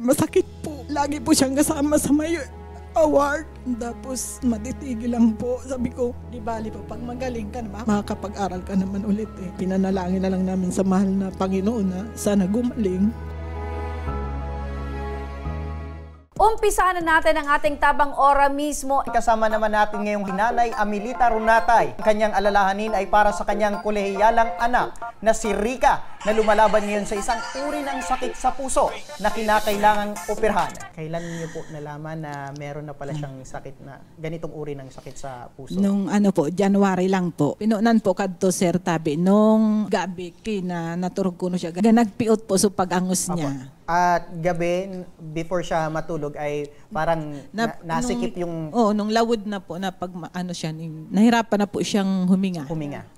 Masakit po. Lagi po siyang kasama sa may award. Tapos matitigil lang po. Sabi ko, di bali po, pag magaling ka naman, makakapag-aral ka naman ulit eh. Pinanalangin na lang namin sa mahal na Panginoon na sana gumaling. Umpisahan na natin ang ating tabang ora mismo. Kasama naman natin ngayong Nanay Amelita Runatay. Kanyang alalahanin ay para sa kanyang kolehiyalang anak na si Rica na lumalaban ngayon sa isang uri ng sakit sa puso na kinakailangang operahan. Kailan niyo po nalaman na meron na pala siyang sakit na ganitong uri ng sakit sa puso? Nung January lang po. Pinunan po kadto Sir Tabi. Nung gabi na naturog ko no siya. Nagpiot po sa pag-angos niya. At gabi, before siya matulog, ay parang nasikip yung... Oo, nung lawod na po, na pag nahirapan na po siyang huminga.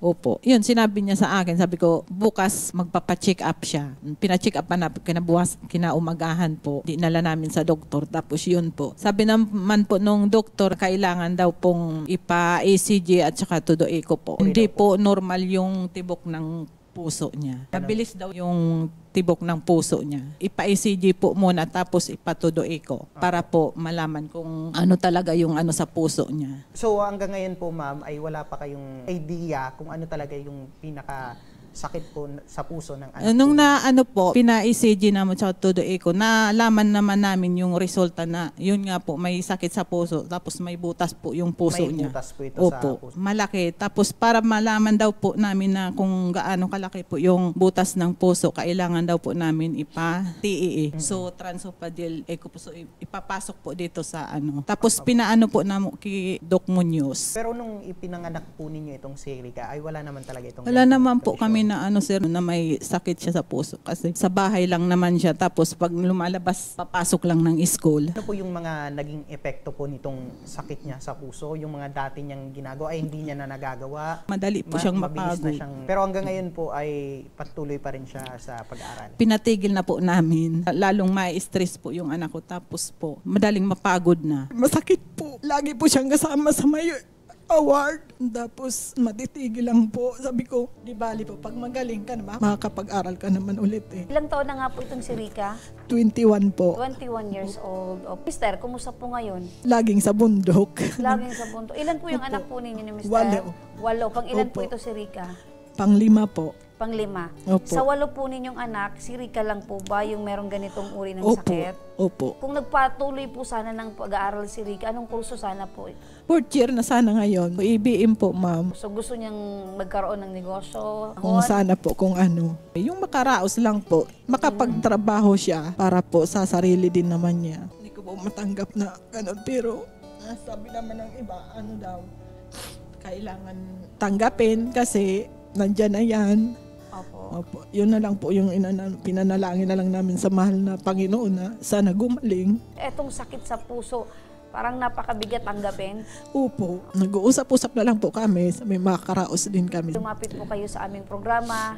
Opo. Yun, sinabi niya sa akin, sabi ko, bukas magpapacheck up siya. Pina-check up pa na, kinaumagahan po. Dinala namin sa doktor, tapos yun po. Sabi naman po nung doktor, kailangan daw pong ipa-ECG at saka todo echo po. Hindi po normal yung tibok ng puso niya. Mabilis daw yung tibok ng puso niya. Ipa-ECG po muna tapos ipatudo echo para po malaman kung ano talaga yung sa puso niya. So hanggang ngayon po ma'am ay wala pa kayong idea kung ano talaga yung pinaka sakit po sa puso ng anak. Nung pina-ECG naman sa todo echo, nalaman naman namin yung resulta na yun nga po may sakit sa puso tapos may butas po yung puso niya. May butas po ito sa puso. Malaki. Tapos para malaman daw po namin na kung gaano kalaki po yung butas ng puso, kailangan daw po namin ipa-TEE. So transopadial echo po. So ipapasok po dito sa Tapos pinaano po na kay Doc Munoz. Pero nung ipinanganak po ninyo itong si Rica ay wala naman talaga itong... Wala naman po kami na sir, na may sakit siya sa puso kasi sa bahay lang naman siya, tapos pag lumalabas papasok lang ng school. Ano po yung mga naging epekto po nitong sakit niya sa puso? Yung mga dati niyang ginagawa ay hindi niya na nagagawa? Madali po siyang mapagod. Pero hanggang ngayon po ay patuloy pa rin siya sa pag-aaral? Pinatigil na po namin. Lalong ma-stress po yung anak ko, tapos po madaling mapagod na. Masakit po. Lagi po siyang kasama sa may award. Tapos matitigil lang po. Sabi ko, di bali po, pag magaling ka naman, makakapag-aral ka naman ulit eh. Ilang taon na nga po itong si Rica? 21 po. 21 years old. O, Mister, kumusta po ngayon? Laging sa bundok. Laging sa bundok. Ilan po yung anak po ninyo ni Mister? 8. 8. Pang ilan po ito si Rica? Pang-5 po. Pang-5. Opo. Sa 8 po ninyong anak, si Rica lang po ba yung merong ganitong uri ng sakit? Opo. Kung nagpatuloy po sana ng pag-aaral si Rica, anong kurso sana po? 4th year na sana ngayon. IBM po, ma'am. So gusto niyang magkaroon ng negosyo? Kung sana po, kung yung makaraos lang po, makapagtrabaho siya para po sa sarili din naman niya. Hindi ko po matanggap na ganun, pero sabi naman ng iba, daw, kailangan tanggapin kasi nandyan na yan. Opo. Yun na lang po yung pinanalangin na lang namin sa mahal na Panginoon na sana gumaling. Etong sakit sa puso, parang napakabigat tanggapin. Opo. Nag-uusap-usap na lang po kami. May makakaraos din kami. Lumapit po kayo sa aming programa,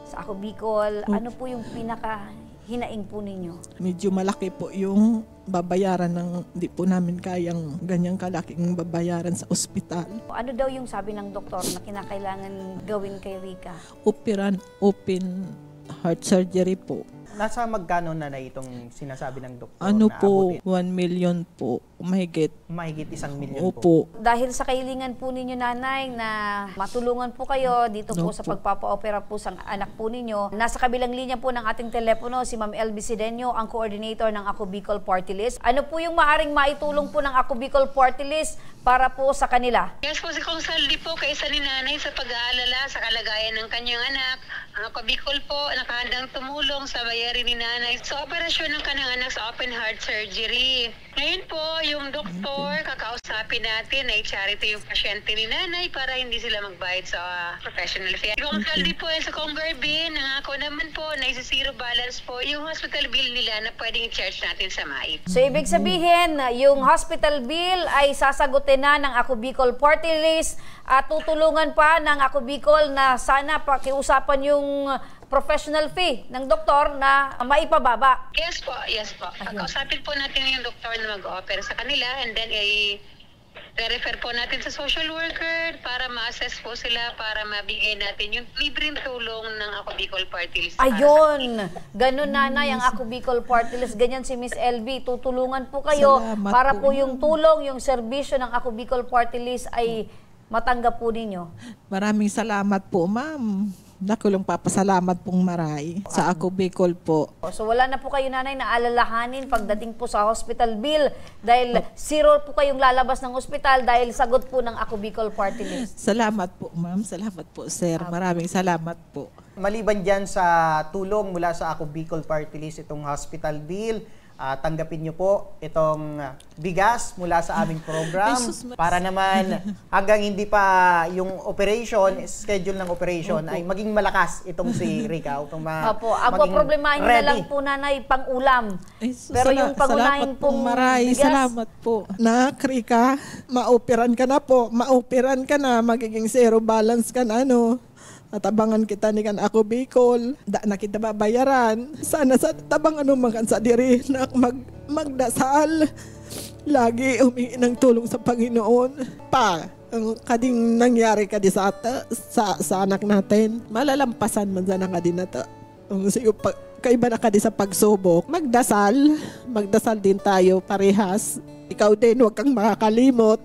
sa Ako Bicol. Ano po yung pinaka-hinaing po ninyo? Medyo malaki po yung babayaran ng hindi po namin kayang ganyang kalaking babayaran sa ospital. Ano daw yung sabi ng doktor na kinakailangan gawin kay Rica? Open heart surgery po. Nasa magkano na itong sinasabi ng doktor? Po, 1 million po. Mahigit. Mahigit 1 milyon po. Dahil sa kahilingan po ninyo, nanay, na matulungan po kayo dito po sa pagpapa-opera po sa anak po ninyo. Nasa kabilang linya po ng ating telepono si Ma'am LB Sidenio, ang coordinator ng Ako Bicol Party List. Ano po yung maaring maitulong po ng Ako Bicol Party List para po sa kanila? Yes po, si Kong Saldi po kaisa ni nanay sa pag-aalala sa kalagayan ng kanyang anak. Ang Ako Bicol po nakahandang tumulong sa bayarin ni nanay sa operasyon ng kanyang anak sa open heart surgery. Ngayon po, yung doktor, kakausapin natin na i-charity yung pasyente ni nanay para hindi sila magbayad sa professional fee. Si Kong Saldi po sa Kong Garbin, nangako naman po na isi-zero balance po yung hospital bill nila na pwedeng i-charge natin sa MAIP. So, ibig sabihin, yung hospital bill ay sasagutin na ng Ako Bicol Party List at tutulungan pa ng Ako Bicol na sana pakiusapan yung professional fee ng doktor na maipababa. Yes po, yes po. Kausapin po natin yung doktor na mag-o-opera sa kanila and then refer po natin sa social worker para ma-assess po sila para mabigay natin yung libreng tulong ng Ako Bicol Party List. Ayun! Ganun, nanay, ang Ako Bicol Party List. Ganyan si Miss LB. Tutulungan po kayo Salamat para po. po yung tulong, yung serbisyo ng Ako Bicol Party List ay matanggap po ninyo. Maraming salamat po, ma'am. Nakulong papasalamat pong maray sa Ako Bicol po. So wala na po kayo, nanay, na alalahanin pagdating po sa hospital bill dahil zero po kayong lalabas ng ospital dahil sagot po ng Ako Bicol Party List. Salamat po, ma'am. Salamat po, sir. Maraming salamat po. Maliban dyan sa tulong mula sa Ako Bicol Party List, itong hospital bill, tanggapin nyo po itong bigas mula sa aming program para naman hanggang hindi pa yung operation, schedule ng operation ay maging malakas itong si Rica. Upang Opo, ako problemahin na lang po, nanay, pang-ulam. Pero yung pangunahin salamat pong maray. bigas, Salamat po. Nak, Rica, ma-operan ka na po. Ma-operan ka na. Magiging zero balance ka na, ano. At abangan kita ni kan Ako Bicol. Da na kita babayaran. Sana sa tabang ano makan sa diri na magdasal. Lagi humingi ng tulong sa Panginoon. Ang kading nangyari ka di sa anak natin. Malalampasan man sana ka din na ta. Kaiba na ka di sa pagsubok. Magdasal din tayo parehas. Ikaw din, huwag kang makakalimot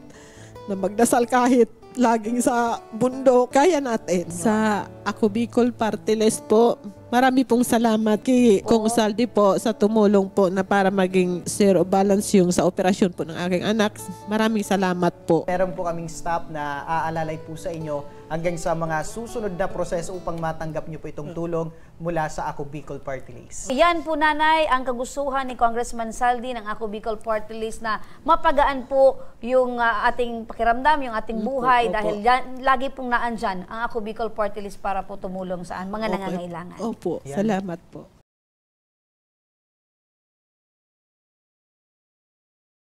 na magdasal kahit laging sa bundok, kaya natin. Sa Ako Bicol Party List po, marami pong salamat kay Kung Saldi po sa tumulong po na para maging zero balance yung sa operasyon po ng aking anak. Maraming salamat po. Meron po kaming staff na aalalay po sa inyo hanggang sa mga susunod na proseso upang matanggap nyo po itong tulong mula sa Ako Bicol Party List. Yan po, nanay, ang kagustuhan ni Congressman Saldi ng Ako Bicol Party List na mapagaan po yung ating pakiramdam, yung ating buhay dahil lagi pong naandyan ang Ako Bicol Party List para po tumulong sa mga nangangailangan. Opo, salamat po.